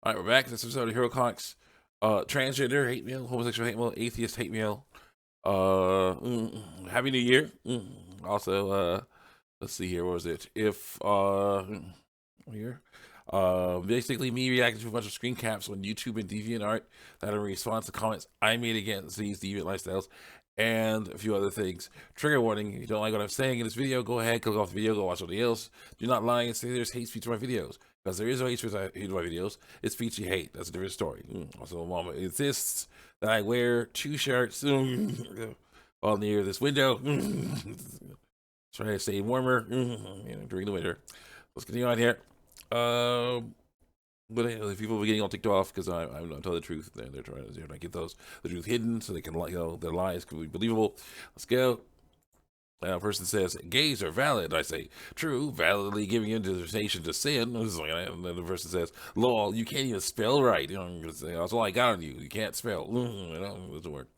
All right, we're back. This episode of Hero Comics. Transgender hate mail, homosexual hate mail, atheist hate mail. Happy New Year. Also, let's see here. What was it? If here, basically me reacting to a bunch of screen caps on YouTube and DeviantArt that are in response to comments I made against these deviant lifestyles, and a few other things. Trigger warning: if you don't like what I'm saying in this video, go ahead, click off the video, go watch something else. Do not lie and say there's hate speech in my videos, because there is no hate speech in my videos. It's speech you hate. That's a different story. Also, mama insists that I wear 2 shirts while near this window. Trying to stay warmer during the winter. Let's continue on here. But if people are getting all ticked off because I'm not telling the truth, they're trying to get the truth hidden so they can, their lies can be believable. Let's go. A person says, gays are valid. I say, true, validly giving interpretation to sin. And then the person says, lol, you can't even spell right. That's all I got on you. You can't spell. It doesn't work.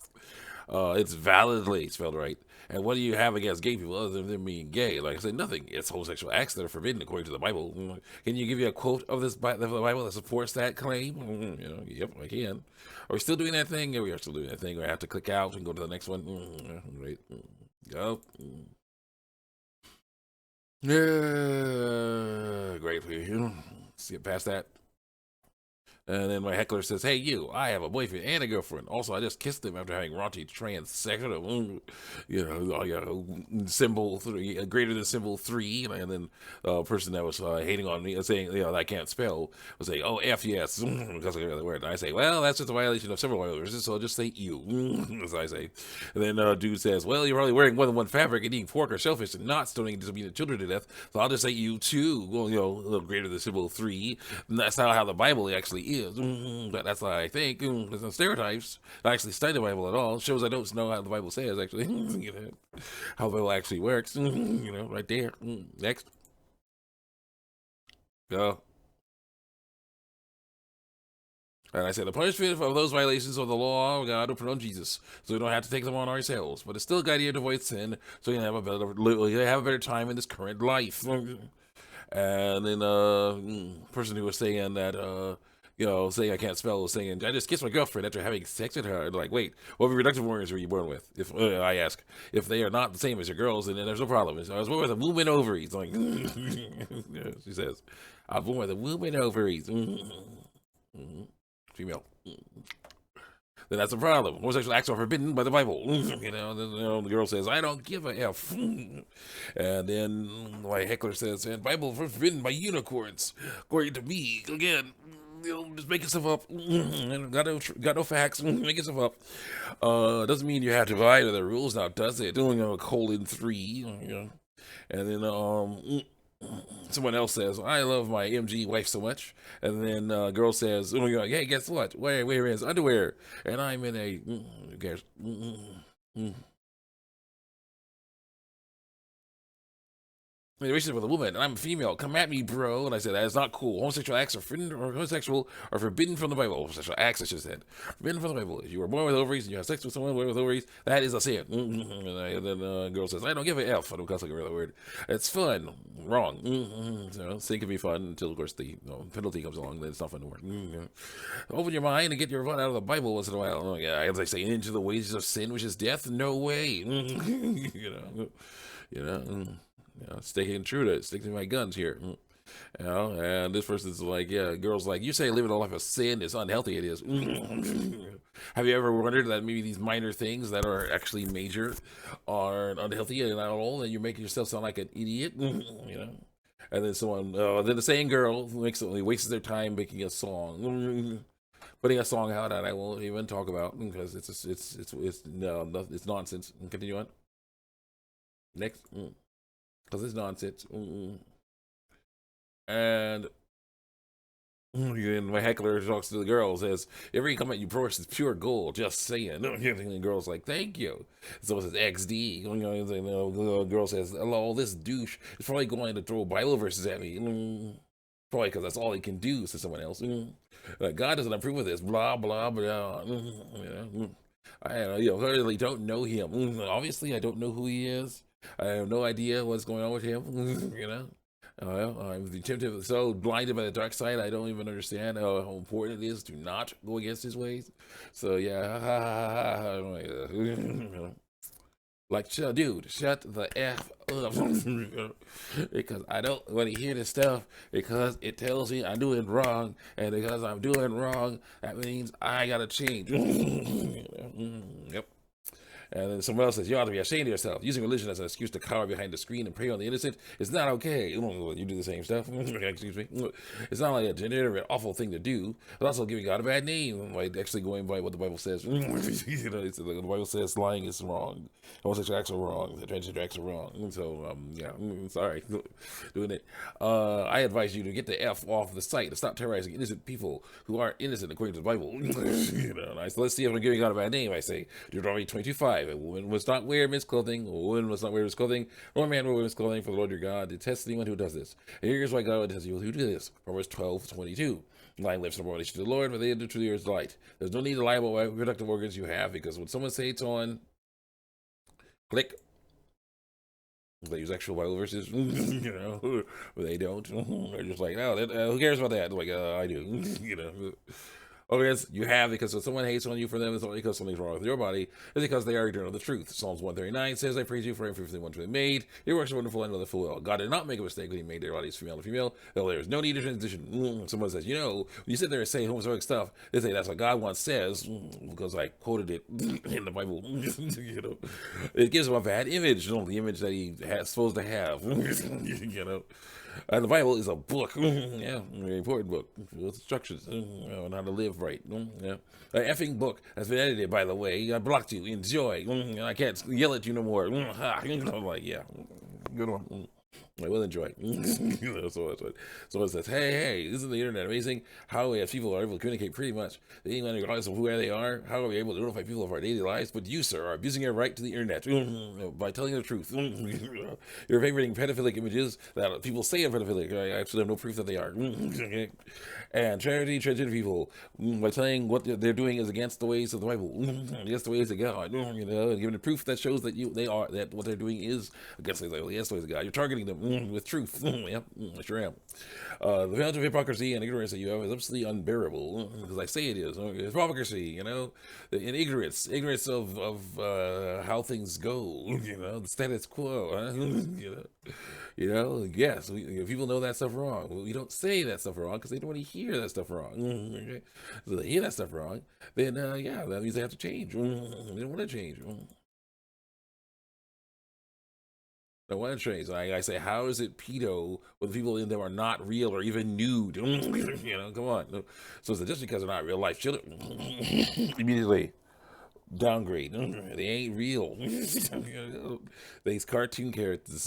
It's validly spelled right. And what do you have against gay people other than them being gay? Like I said, nothing. It's homosexual acts that are forbidden according to the Bible. Can you give me a quote of the Bible that supports that claim? Yep, I can. Are we still doing that thing? Yeah, we are still doing that thing. I have to click out and go to the next one. Right. Go. Yeah, great. Let's get past that. And then my heckler says, hey, you, I have a boyfriend and a girlfriend. Also, I just kissed them after having raunchy transsexual, symbol 3, greater than symbol 3. And then the person that was hating on me, saying, I can't spell, was saying, oh, F yes, because I got the word. And I say, well, that's just a violation of several words, so I'll just say you, as I say. And then dude says, well, you're probably wearing more than one fabric and eating pork or shellfish and not stoning disobedient children to death, so I'll just say you too. Well, a little greater than symbol 3. And that's not how the Bible actually is. But that's what I think. There's no stereotypes. I actually study the Bible at all. Shows I don't know how the Bible says, actually. How the Bible actually works. Right there. Next. Go. And I said, the punishment of those violations of the law of God will put on Jesus, so we don't have to take them on ourselves. But it's still a good idea to avoid sin, so you can have a better time in this current life. And then person who was saying that saying I can't spell was saying I just kissed my girlfriend after having sex with her. Like, wait, what reproductive organs were you born with? If I ask, if they are not the same as your girls, then there's no problem. I was born with a womb and ovaries. Like she says, I was born with a womb and ovaries. Female. Then that's a problem. Homosexual acts are forbidden by the Bible. The girl says, I don't give a F. And then my heckler says, and Bible forbidden by unicorns. According to me, again, just make yourself up. Got no facts. Make yourself up. Doesn't mean you have to abide by the rules now, does it? Doing a :3. And then someone else says, I love my MG wife so much. And then girl says, hey, guess what? Where is underwear? And I'm in a, who cares? Relationship with a woman, and I'm a female. Come at me, bro. And I said, that is not cool. Homosexual acts are forbidden from the Bible. Homosexual acts, I should have said. Forbidden from the Bible. If you were born with ovaries and you have sex with someone with ovaries, that is a sin. And then girl says, I don't give an F. I don't cuss like a real word. It's fun. Wrong. Sin can be fun until, of course, the penalty comes along. Then it's not fun to work. Open your mind and get your fun out of the Bible once in a while. As I say, into the wages of sin, which is death. No way. Sticking true to it, sticking to my guns here. And this person's like, girl's like, you say living a life of sin is unhealthy. It is. Have you ever wondered that maybe these minor things that are actually major are unhealthy and not all, and you're making yourself sound like an idiot? And then then the same girl wastes their time making a song, putting a song out that I won't even talk about because it's nonsense. Continue on. Next. Because it's nonsense. And my heckler talks to the girl, says, every comment you approach is pure gold, just saying. And the girl's like, thank you. So it says XD. The girl says, hello, this douche is probably going to throw Bible verses at me. Probably because that's all he can do, says someone else. God doesn't approve of this, blah, blah, blah. I really don't know him. Obviously, I don't know who he is. I have no idea what's going on with him, I'm tempted, so blinded by the dark side, I don't even understand how important it is to not go against his ways. So yeah, like, dude, shut the f up, because I don't want to hear this stuff because it tells me I'm doing wrong, and because I'm doing wrong, that means I gotta change. Yep. And then someone else says, you ought to be ashamed of yourself. Using religion as an excuse to cower behind the screen and prey on the innocent is not okay. You do the same stuff. Excuse me. It's not like a degenerate, awful thing to do. It's also giving God a bad name by actually going by what the Bible says. The Bible says lying is wrong. Homosexual acts are wrong. The transgender acts are wrong. So, yeah, sorry. Doing it. I advise you to get the F off the site to stop terrorizing innocent people who aren't innocent according to the Bible. Let's see if I'm giving God a bad name. I say, Deuteronomy 22:5. A woman must not wear men's clothing. A woman must not wear men's clothing. Nor a man wear men's clothing, for the Lord your God detests anyone who does this. And here's why God detests you who do this. Proverbs 12:22. Lying lips are no relation to the Lord, but they enter to the earth's light. There's no need to lie about what reproductive organs you have, because when someone says it's on, click. They use actual Bible verses, but they don't. They're just like, oh, who cares about that? Like, I do, Organs you have, because when someone hates on you for them, it's not because something's wrong with your body. It's because they are ignorant of the truth. Psalms 139 says, I praise you for everything one to be made. Your works are wonderful and know the full well. God did not make a mistake when he made their bodies female and female. Though there is no need to transition. Someone says, when you sit there and say homophobic stuff, they say that's what God once says, because I quoted it in the Bible. It gives him a bad image, the image that he has supposed to have. And the Bible is a book, yeah, very important book with instructions on how to live right. Yeah. An effing book that's been edited, by the way. I blocked you. Enjoy. I can't yell at you no more. I'm like, yeah, good one. I will enjoy. So it says, hey, isn't the internet amazing? How people are able to communicate pretty much regardless of where they are. How are we able to notify people of our daily lives? But you, sir, are abusing your right to the internet by telling the truth. You're favoriting pedophilic images that people say are pedophilic. I actually have no proof that they are. And transgender people, by saying what they're doing is against the ways of the Bible, against the ways of God, giving the proof that shows that that what they're doing is against the ways of God. You're targeting them with truth. Yep, I sure am. The amount of hypocrisy and ignorance that you have is absolutely unbearable, because I say it is. It's hypocrisy, and ignorance of how things go, the status quo, yes, people know that stuff wrong. We don't say that stuff wrong because they don't want to hear that stuff wrong. Okay? So they hear that stuff wrong, then that means they have to change. They don't want to change. I want to change. I say, how is it pedo when the people in them are not real or even nude? Come on. So it's just because they're not real life children. Immediately downgrade. They ain't real. These cartoon characters.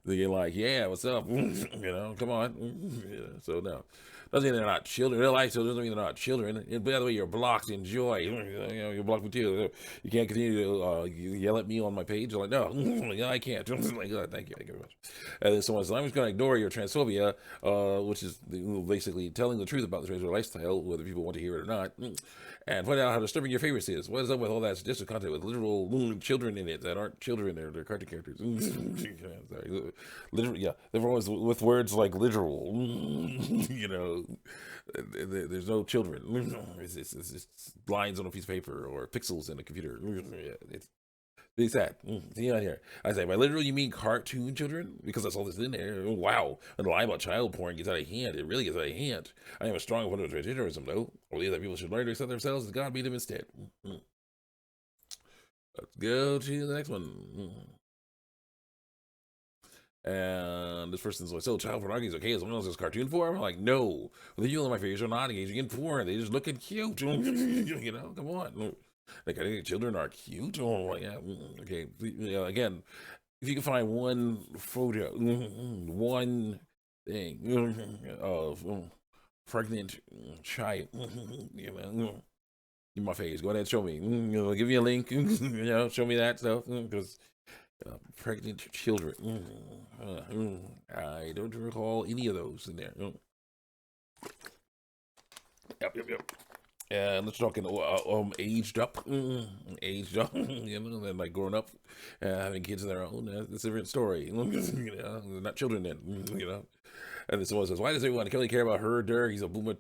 They're like, yeah, what's up? Come on. So no. Doesn't mean they're not children. Real life children doesn't mean they're not children. And by the way, you're blocked. Enjoy. You're blocked me too. You can't continue to yell at me on my page. I'm like, no, I can't. Like, thank you very much. And then someone says, I'm just going to ignore your transphobia, which is basically telling the truth about the transgender lifestyle, whether people want to hear it or not, and point out how disturbing your favorites is. What is up with all that suggestive content with literal children in it that aren't children? They're cartoon characters. Sorry. Literal, yeah. Everyone's with words like literal. There's no children. It's lines on a piece of paper or pixels in a computer. It's sad. See on here. I say, by literal, you mean cartoon children? Because that's all that's in there. Wow. And the lie about child porn gets out of hand. It really gets out of hand. I am a strong opponent of transgenderism, though. I believe that people should learn to accept themselves as God made them instead. Let's go to the next one. And this person's like, so child pornography is okay as long as it's cartoon form? I'm like, no. The people in my face are not engaging in porn. They just looking cute. Come on. Like, I think children are cute. Oh, yeah. Okay. Again, if you can find one photo, one thing of pregnant child, in my face, go ahead and show me. Give me a link. Show me that stuff, because pregnant children. I don't recall any of those in there. Yep. let's talk aged up, aged up, and like growing up, having kids of their own. That's a different story. They're not children then, And then someone says, "Why does everyone only care about her, Dirk? He's a boomer